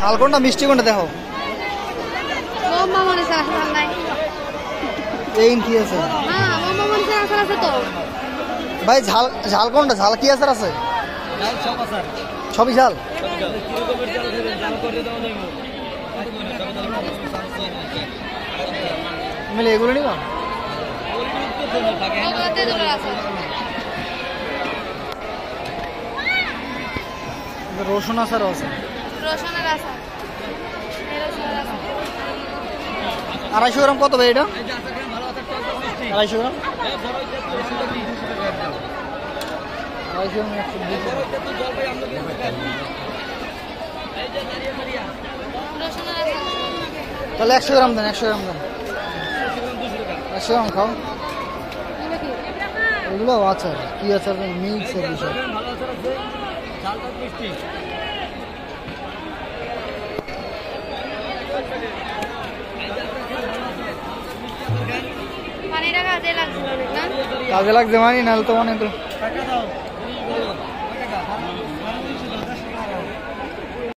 ঝাল কোনটা মিষ্টি কোনটা দেখো এই কি আছে ভাই ঝাল ঝাল কোনটা ঝাল কি আচার আছে সবই ঝাল মিলে এগুলো নিবা রসুন আচারও আছে রসুনের আচার 250 গ্রাম কত ভাই এটা 250 গ্রাম 250 গ্রাম তাহলে 100 গ্রাম দেন 100 গ্রাম দেন 100 গ্রাম খাও এগুলো আচার কি আচার মিক্স এর বিষয় পানিটা কাজে লাগছে না কাজে লাগছে মানে নাহলে তো অনেক